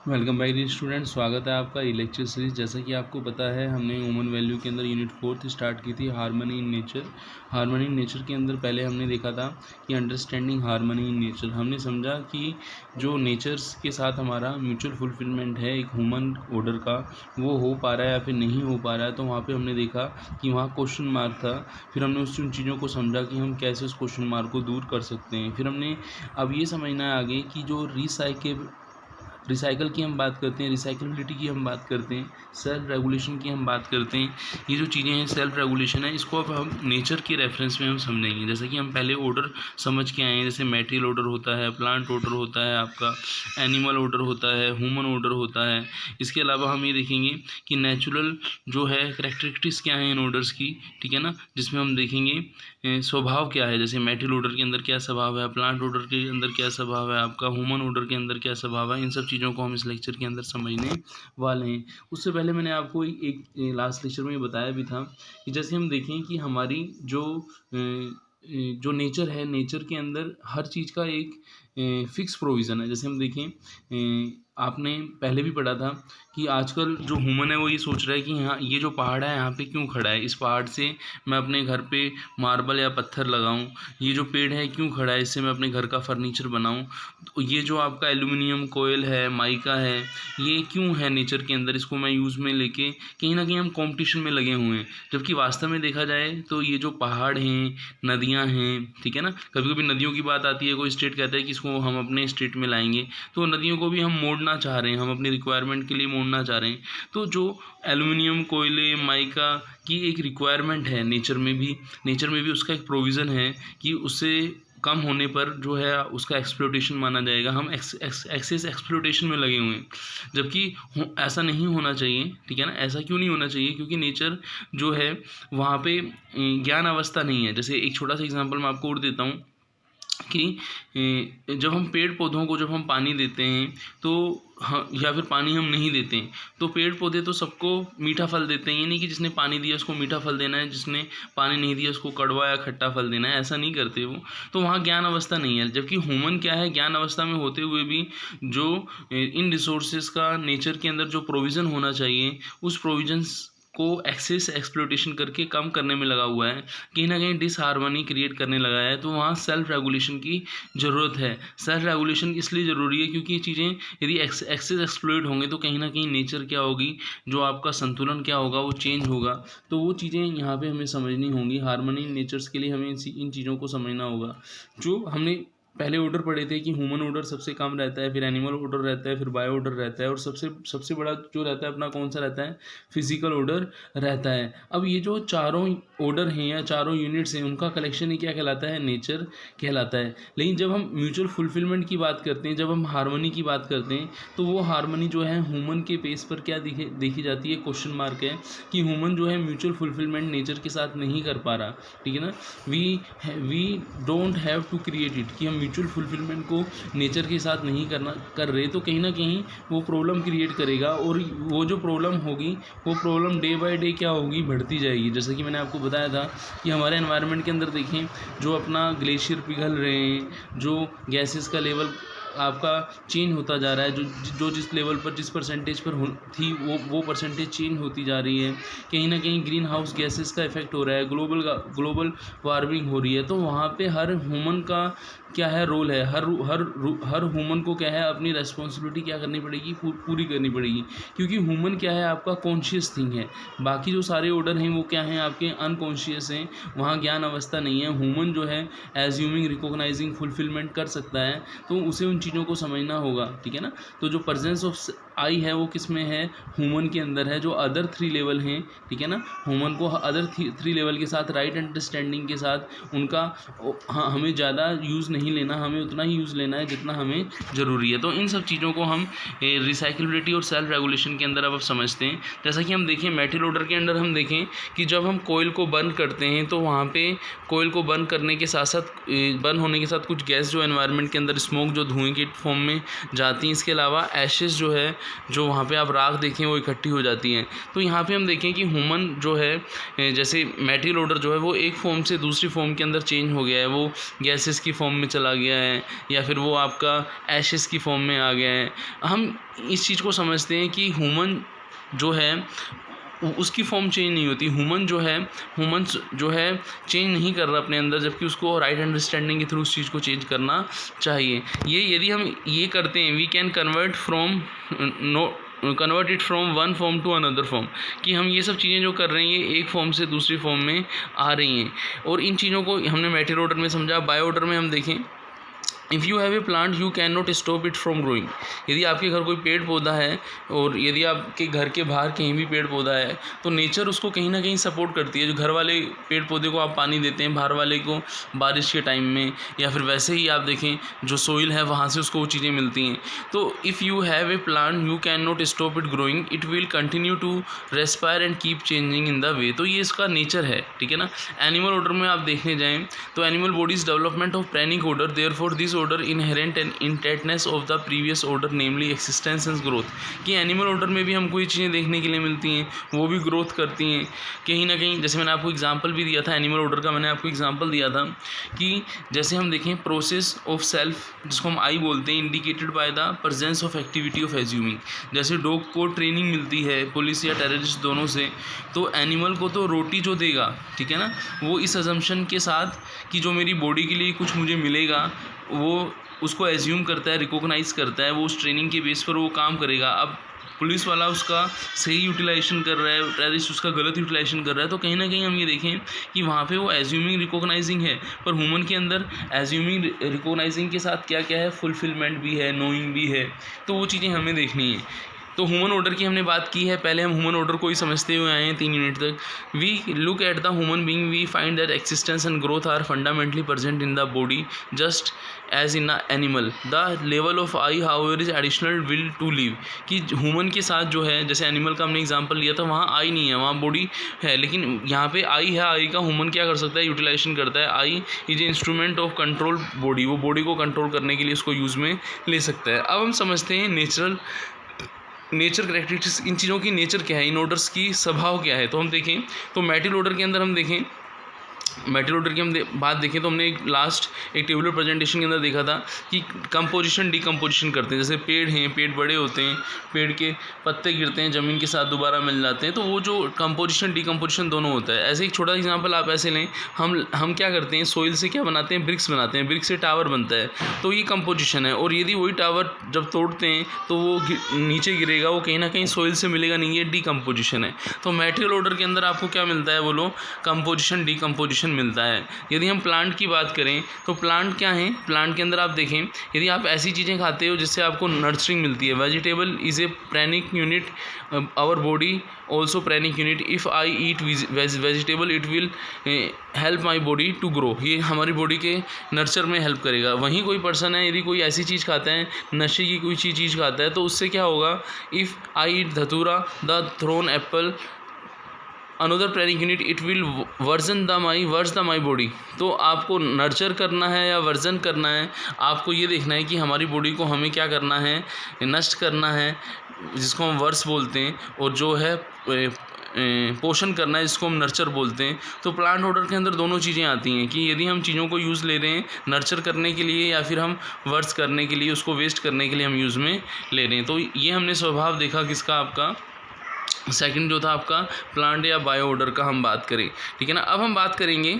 Welcome back dear student, स्वागत है आपका ई लेक्चर सीरीज। जैसा कि आपको पता है, हमने ह्यूमन वैल्यू के अंदर यूनिट 4 स्टार्ट की थी, harmony in nature. Harmony in nature के अंदर पहले हमने देखा था कि अंडरस्टैंडिंग हार्मनी इन नेचर। हमने समझा कि जो नेचर्स के साथ हमारा म्यूचुअल फुलफिलमेंट है एक ह्यूमन ऑर्डर का, वो हो पा रहा है या फिर नहीं हो पा रहा है। तो वहाँ पे हमने देखा कि वहाँ क्वेश्चन मार्क था। फिर हमने उन चीज़ों को समझा कि हम कैसे उस क्वेश्चन मार्क को दूर कर सकते हैं। फिर हमने अब ये समझना है आगे कि जो रिसाइकल की हम बात करते हैं, रिसाइकलिबिलिटी की हम बात करते हैं, सेल्फ रेगुलेशन की हम बात करते हैं। ये जो चीज़ें हैं सेल्फ रेगुलेशन है, इसको अब हम नेचर के रेफरेंस में हम समझेंगे। जैसे कि हम पहले ऑर्डर समझ के आए हैं, जैसे मैटेरियल ऑर्डर होता है, प्लांट ऑर्डर होता है, आपका एनिमल ऑर्डर होता है, ह्यूमन ऑर्डर होता है। इसके अलावा हम ये देखेंगे कि नेचुरल जो है करैक्टरिस्टिक्स क्या हैं इन ऑर्डर्स की, ठीक है ना, जिसमें हम देखेंगे स्वभाव क्या है। जैसे मैटेरियल ऑर्डर के अंदर क्या स्वभाव है, प्लांट ऑर्डर के अंदर क्या स्वभाव है, आपका ह्यूमन ऑर्डर के अंदर क्या स्वभाव है। इन सब चीज़ों को हम इस लेक्चर के अंदर समझने वाले हैं। उससे पहले मैंने आपको एक लास्ट लेक्चर में बताया भी था कि जैसे हम देखें कि हमारी जो नेचर है, नेचर के अंदर हर चीज़ का एक फिक्स प्रोविज़न है। जैसे हम देखें, आपने पहले भी पढ़ा था कि आजकल जो ह्यूमन है वो ये सोच रहा है कि यहाँ ये जो पहाड़ है यहाँ पे क्यों खड़ा है, इस पहाड़ से मैं अपने घर पे मार्बल या पत्थर लगाऊं, ये जो पेड़ है क्यों खड़ा है, इससे मैं अपने घर का फर्नीचर बनाऊं। तो ये जो आपका एल्यूमिनियम कोयल है, माइका है, ये क्यों है नेचर के अंदर, इसको मैं यूज़ में लेके कहीं ना कहीं हम कॉम्पिटिशन में लगे हुए हैं। जबकि वास्तव में देखा जाए तो ये जो पहाड़ हैं, नदियाँ हैं, ठीक है ना, कभी कभी नदियों की बात आती है, कोई स्टेट कहता है कि इसको हम अपने स्टेट में लाएंगे, तो नदियों को भी हम मोड़ना चाह रहे हैं, हम अपनी रिक्वायरमेंट के लिए मोड़ना चाह रहे हैं। तो जो एल्यूमिनियम कोयले माइका की एक रिक्वायरमेंट है नेचर में भी उसका एक प्रोविज़न है कि उससे कम होने पर जो है उसका एक्सप्लोटेशन माना जाएगा। हम एक्सेस एक्सप्लोटेशन में लगे हुए हैं, जबकि ऐसा नहीं होना चाहिए, ठीक है ना। ऐसा क्यों नहीं होना चाहिए? क्योंकि नेचर जो है वहाँ पे ज्ञान अवस्था नहीं है। जैसे एक छोटा सा एग्जांपल मैं आपको और देता हूँ कि जब हम पेड़ पौधों को जब हम पानी देते हैं तो या फिर पानी हम नहीं देते हैं, तो पेड़ पौधे तो सबको मीठा फल देते हैं। ये नहीं कि जिसने पानी दिया उसको मीठा फल देना है, जिसने पानी नहीं दिया उसको कड़वा या खट्टा फल देना है, ऐसा नहीं करते वो। तो वहाँ ज्ञान अवस्था नहीं है। जबकि ह्यूमन क्या है, ज्ञान अवस्था में होते हुए भी जो इन रिसोर्सेज का नेचर के अंदर जो प्रोविज़न होना चाहिए, उस प्रोविजंस को एक्सेस एक्सप्लोटेशन करके कम करने में लगा हुआ है, कहीं ना कहीं डिसहार्मनी क्रिएट करने लगा है। तो वहाँ सेल्फ रेगुलेशन की ज़रूरत है। सेल्फ रेगुलेशन इसलिए ज़रूरी है क्योंकि ये चीज़ें यदि एक्सेस एक्सप्लोइट होंगे तो कहीं ना कहीं नेचर क्या होगी, जो आपका संतुलन क्या होगा वो चेंज होगा। तो वो चीज़ें यहाँ पे हमें समझनी होंगी। हार्मनी इन नेचर्स के लिए हमें इन चीज़ों को समझना होगा। जो हमने पहले ऑर्डर पढ़े थे कि ह्यूमन ऑर्डर सबसे कम रहता है, फिर एनिमल ऑर्डर रहता है, फिर बायो ऑर्डर रहता है, और सबसे बड़ा जो रहता है अपना कौन सा रहता है, फिजिकल ऑर्डर रहता है। अब ये जो चारों ऑर्डर हैं या चारों यूनिट्स हैं, उनका कलेक्शन ही क्या कहलाता है, नेचर कहलाता है। लेकिन जब हम म्यूचुअल फुलफिलमेंट की बात करते हैं, जब हम हार्मनी की बात करते हैं, तो वो हार्मनी जो है ह्यूमन के पेस पर क्या देखी जाती है, क्वेश्चन मार्क है कि ह्यूमन जो है म्यूचुअल फुलफिलमेंट नेचर के साथ नहीं कर पा रहा, ठीक है ना। We don't have to create it, कि हम म्यूचुअल फुलफिलमेंट को नेचर के साथ नहीं कर रहे, तो कहीं ना कहीं वो प्रॉब्लम क्रिएट करेगा। और वो जो प्रॉब्लम होगी, वो प्रॉब्लम डे बाय डे क्या होगी, बढ़ती जाएगी। जैसे कि मैंने आपको बताया था कि हमारे एनवायरनमेंट के अंदर देखें, जो अपना ग्लेशियर पिघल रहे हैं, जो गैसेस का लेवल आपका चेंज होता जा रहा है, जो जिस लेवल पर जिस परसेंटेज पर थी वो परसेंटेज चेंज होती जा रही है। कहीं ना कहीं ग्रीन हाउस गैसेस का इफेक्ट हो रहा है, ग्लोबल वार्मिंग हो रही है। तो वहाँ पे हर ह्यूमन का क्या है, रोल है। हर ह्यूमन को क्या है, अपनी रेस्पॉन्सिबिलिटी क्या करनी पड़ेगी, पूरी करनी पड़ेगी। क्योंकि ह्यूमन क्या है, आपका कॉन्शियस थिंग है। बाकी जो सारे ऑर्डर हैं वो क्या हैं, आपके अनकॉन्शियस हैं, वहाँ ज्ञान अवस्था नहीं है। ह्यूमन जो है एज्यूमिंग, रिकॉग्नाइजिंग, फुलफिलमेंट कर सकता है, तो उसे उन चीज़ों को समझना होगा, ठीक है ना। तो जो प्रेजेंस ऑफ आई है वो किस में है, ह्यूमन के अंदर है। जो अदर 3 लेवल हैं, ठीक है ना, ह्यूमन को अदर 3 लेवल के साथ, राइट अंडरस्टैंडिंग के साथ उनका हमें ज़्यादा यूज़ नहीं लेना, हमें उतना ही यूज़ लेना है जितना हमें ज़रूरी है। तो इन सब चीज़ों को हम रिसाइकलिबिलिटी और सेल्फ रेगुलेशन के अंदर अब समझते हैं। जैसा कि हम देखें मेटल ऑर्डर के अंदर, हम देखें कि जब हम कोयल को बर्न करते हैं तो वहाँ पे कोयल को बर्न करने के साथ साथ, बर्न होने के साथ कुछ गैस जो एनवायरनमेंट के अंदर स्मोक जो धुएँ के फॉर्म में जाती हैं। इसके अलावा एशेस जो है, जो वहाँ पे आप राख देखें वो इकट्ठी हो जाती हैं। तो यहाँ पे हम देखें कि ह्यूमन जो है, जैसे मेटल ऑर्डर जो है वो एक फॉर्म से दूसरी फॉर्म के अंदर चेंज हो गया है, वो गैसेस की फॉर्म में चला गया है या फिर वो आपका एशेस की फॉर्म में आ गया है। हम इस चीज़ को समझते हैं कि ह्यूमन जो है उसकी फॉर्म चेंज नहीं होती। ह्यूमन जो है चेंज नहीं कर रहा अपने अंदर, जबकि उसको राइट अंडरस्टैंडिंग के थ्रू उस चीज़ को चेंज करना चाहिए। ये यदि हम ये करते हैं, we can convert it from one form to another form, कि हम ये सब चीज़ें जो कर रहे हैं ये एक फॉर्म से दूसरी फॉर्म में आ रही हैं। और इन चीज़ों को हमने मैटेरियल ऑर्डर में समझा। बायो ऑर्डर में हम देखें, if you have a plant you can not stop it from growing. यदि आपके घर कोई पेड़ पौधा है और यदि आपके घर के बाहर कहीं भी पेड़ पौधा है तो नेचर उसको कहीं ना कहीं सपोर्ट करती है। जो घर वाले पेड़ पौधे को आप पानी देते हैं, बाहर वाले को बारिश के टाइम में, या फिर वैसे ही आप देखें जो सोइल है वहाँ से उसको वो चीज़ें मिलती हैं। तो if you have a plant you can not stop it growing, it will continue to respire and keep changing in the way. तो ये इसका नेचर है, ठीक है ना। एनिमल ऑर्डर में आप देखने जाएँ तो animal bodies development of pranic order, therefore this order inherent and intentness of the previous order namely existence and growth. कि एनिमल ऑर्डर में भी हमको ये चीज़ें देखने के लिए मिलती हैं, वो भी ग्रोथ करती हैं कहीं ना कहीं। जैसे मैंने आपको एग्जांपल भी दिया था एनिमल ऑर्डर का, मैंने आपको एग्जांपल दिया था कि जैसे हम देखें प्रोसेस ऑफ सेल्फ, जिसको हम आई बोलते हैं, indicated by the presence of activity of assuming. जैसे डॉग को ट्रेनिंग मिलती है पुलिस या टेररिस्ट दोनों से, तो एनिमल को तो रोटी जो देगा, ठीक है ना, वो इस अजम्पशन के साथ कि जो मेरी बॉडी के लिए कुछ मुझे मिलेगा, वो उसको एज्यूम करता है, रिकॉग्नाइज़ करता है, वो उस ट्रेनिंग के बेस पर वो काम करेगा। अब पुलिस वाला उसका सही यूटिलाइजेशन कर रहा है, टेररिस्ट उसका गलत यूटिलाइजेशन कर रहा है, तो कहीं ना कहीं हम ये देखें कि वहाँ पे वो एज्यूमिंग रिकॉग्नाइजिंग है। पर ह्यूमन के अंदर एज्यूमिंग रिकॉग्नाइजिंग के साथ क्या क्या है, फुलफिलमेंट भी है, नोइंग भी है। तो वो चीज़ें हमें देखनी है। तो ह्यूमन ऑर्डर की हमने बात की है। पहले हम ह्यूमन ऑर्डर को ही समझते हुए आए हैं 3 यूनिट तक। We look at the human being, we find that existence and growth are fundamentally present in the body just as in a animal. The level of I however is additional will to live. कि human के साथ जो है, जैसे animal का हमने example लिया था, वहाँ आई नहीं है, वहाँ बॉडी है, लेकिन यहाँ पे आई है। आई का ह्यूमन क्या कर सकता है, यूटिलाइजेशन करता है। Eye is a instrument of control body, वो बॉडी को कंट्रोल करने के लिए उसको यूज़ में ले सकता है। अब हम समझते हैं नेचर करेक्टरिस्टिक्स, इन चीज़ों की नेचर क्या है, इन ऑर्डर्स की स्वभाव क्या है। तो हम देखें तो मैटेरियल ऑर्डर के अंदर हम देखें, मैटेरियल ऑर्डर की हम बात देखें तो हमने एक टेबुलर प्रेजेंटेशन के अंदर देखा था कि कंपोजिशन डिकम्पोजिशन करते हैं। जैसे पेड़ हैं, पेड़ बड़े होते हैं, पेड़ के पत्ते गिरते हैं, ज़मीन के साथ दोबारा मिल जाते हैं, तो वो जो कंपोजिशन डिकम्पोजिशन दोनों होता है। ऐसे एक छोटा एग्जांपल आप ऐसे लें, हम क्या करते हैं, सोइल से क्या बनाते हैं, ब्रिक्स बनाते हैं, ब्रिक्स से टावर बनता है, तो ये कंपोजिशन है। और यदि वही टावर जब तोड़ते हैं तो वो नीचे गिरेगा, वो कहीं ना कहीं सोइल से मिलेगा नहीं, ये डिकम्पोजिशन है। तो मैटेरियल ऑर्डर के अंदर आपको क्या मिलता है, बोलो, कंपोजिशन डिकम्पोजिशन मिलता है। यदि हम प्लांट की बात करें तो प्लांट क्या है, प्लांट के अंदर आप देखें, यदि आप ऐसी चीज़ें खाते हो जिससे आपको नर्चरिंग मिलती है। Vegetable is a pranic unit, our body also pranic unit. If I eat vegetable it will help my body to grow. ये हमारी बॉडी के नर्चर में हेल्प करेगा। वहीं कोई पर्सन है, यदि कोई ऐसी चीज़ खाता है, नशे की कोई चीज़ खाता है, तो उससे क्या होगा, if I eat dhatura the thorn apple another pranic unit it will worse the my body. तो आपको नर्चर करना है या वर्जन करना है, आपको ये देखना है कि हमारी बॉडी को हमें क्या करना है, नष्ट करना है, जिसको हम वर्स बोलते हैं, और जो है पोषण करना है, जिसको हम नर्चर बोलते हैं। तो प्लांट ऑर्डर के अंदर दोनों चीज़ें आती हैं कि यदि हम चीज़ों को यूज़ ले रहे हैं नर्चर करने के लिए या फिर हम वर्स करने के लिए, उसको वेस्ट करने के लिए हम यूज़ में ले रहे हैं। तो ये हमने स्वभाव देखा किसका, आपका सेकंड जो था आपका प्लांट या बायो ऑर्डर का हम बात करें, ठीक है ना। अब हम बात करेंगे,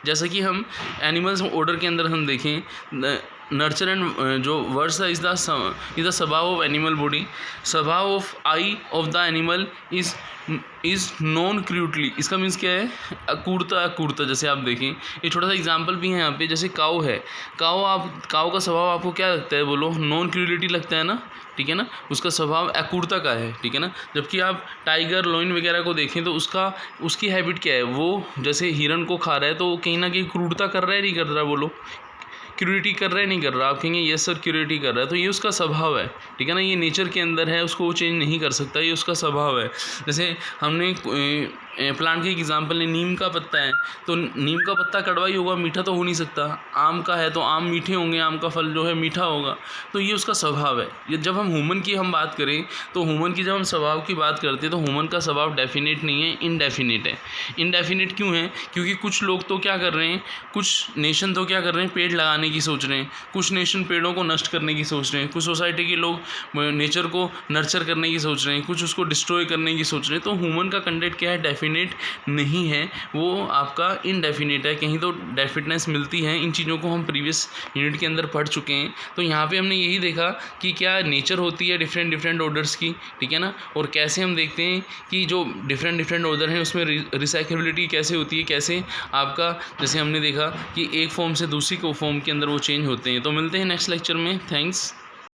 जैसा कि हम एनिमल्स ऑर्डर के अंदर हम देखें, नर्चर एंड जो वर्ड्स इज द स्वभाव ऑफ एनिमल बॉडी, स्वभाव of eye of the animal is non cruelty. इसका मीन्स क्या है, अकूर्ता। जैसे आप देखें, ये छोटा सा एग्जांपल भी है यहाँ पे, जैसे काऊ है, काऊ का स्वभाव आपको क्या लगता है, बोलो, नॉन क्रूलिटी लगता है ना, ठीक है ना, उसका स्वभाव अकूर्ता का है, ठीक है ना। जबकि आप टाइगर, लॉयन वगैरह को देखें तो उसकी हैबिट क्या है, वो जैसे हिरन को खा रहा है तो कहीं ना कहीं क्रूरता कर रहा है, नहीं कर रहा, बोलो, क्यूरिटी कर रहा है, नहीं कर रहा, आप कहेंगे यस सर क्यूरिटी कर रहा है, तो ये उसका स्वभाव है, ठीक है ना। ये नेचर के अंदर है, उसको वो चेंज नहीं कर सकता, ये उसका स्वभाव है। जैसे हमने प्लांट के एग्जाम्पल है, नीम का पत्ता है तो नीम का पत्ता कड़वा ही होगा, मीठा तो हो नहीं सकता। आम का है तो आम मीठे होंगे, आम का फल जो है मीठा होगा। तो ये उसका स्वभाव है। ये जब हम ह्यूमन की हम बात करें तो ह्यूमन की जब हम स्वभाव की बात करते हैं तो ह्यूमन का स्वभाव डेफिनेट नहीं है, इनडेफिनेट है। इनडेफिनेट क्यों है? क्योंकि कुछ लोग तो क्या कर रहे हैं, कुछ नेशन तो क्या कर रहे हैं, पेड़ लगाने की सोच रहे हैं, कुछ नेशन पेड़ों को नष्ट करने की सोच रहे हैं, कुछ सोसाइटी के लोग नेचर को नर्चर करने की सोच रहे हैं, कुछ उसको डिस्ट्रॉय करने की सोच रहे हैं। तो ह्यूमन का कंटेंट क्या है, डेफिनेट नहीं है, वो आपका इनडेफिनेट है। कहीं तो डेफिनेटनेस मिलती है, इन चीज़ों को हम प्रीवियस यूनिट के अंदर पढ़ चुके हैं। तो यहाँ पे हमने यही देखा कि क्या नेचर होती है डिफरेंट डिफरेंट ऑर्डर्स की, ठीक है ना, और कैसे हम देखते हैं कि जो डिफरेंट डिफरेंट ऑर्डर हैं उसमें रिसाइकेबिलिटी कैसे होती है, कैसे आपका जैसे हमने देखा कि एक फॉर्म से दूसरी को फॉर्म के अंदर वो चेंज होते हैं। तो मिलते हैं नेक्स्ट लेक्चर में। थैंक्स।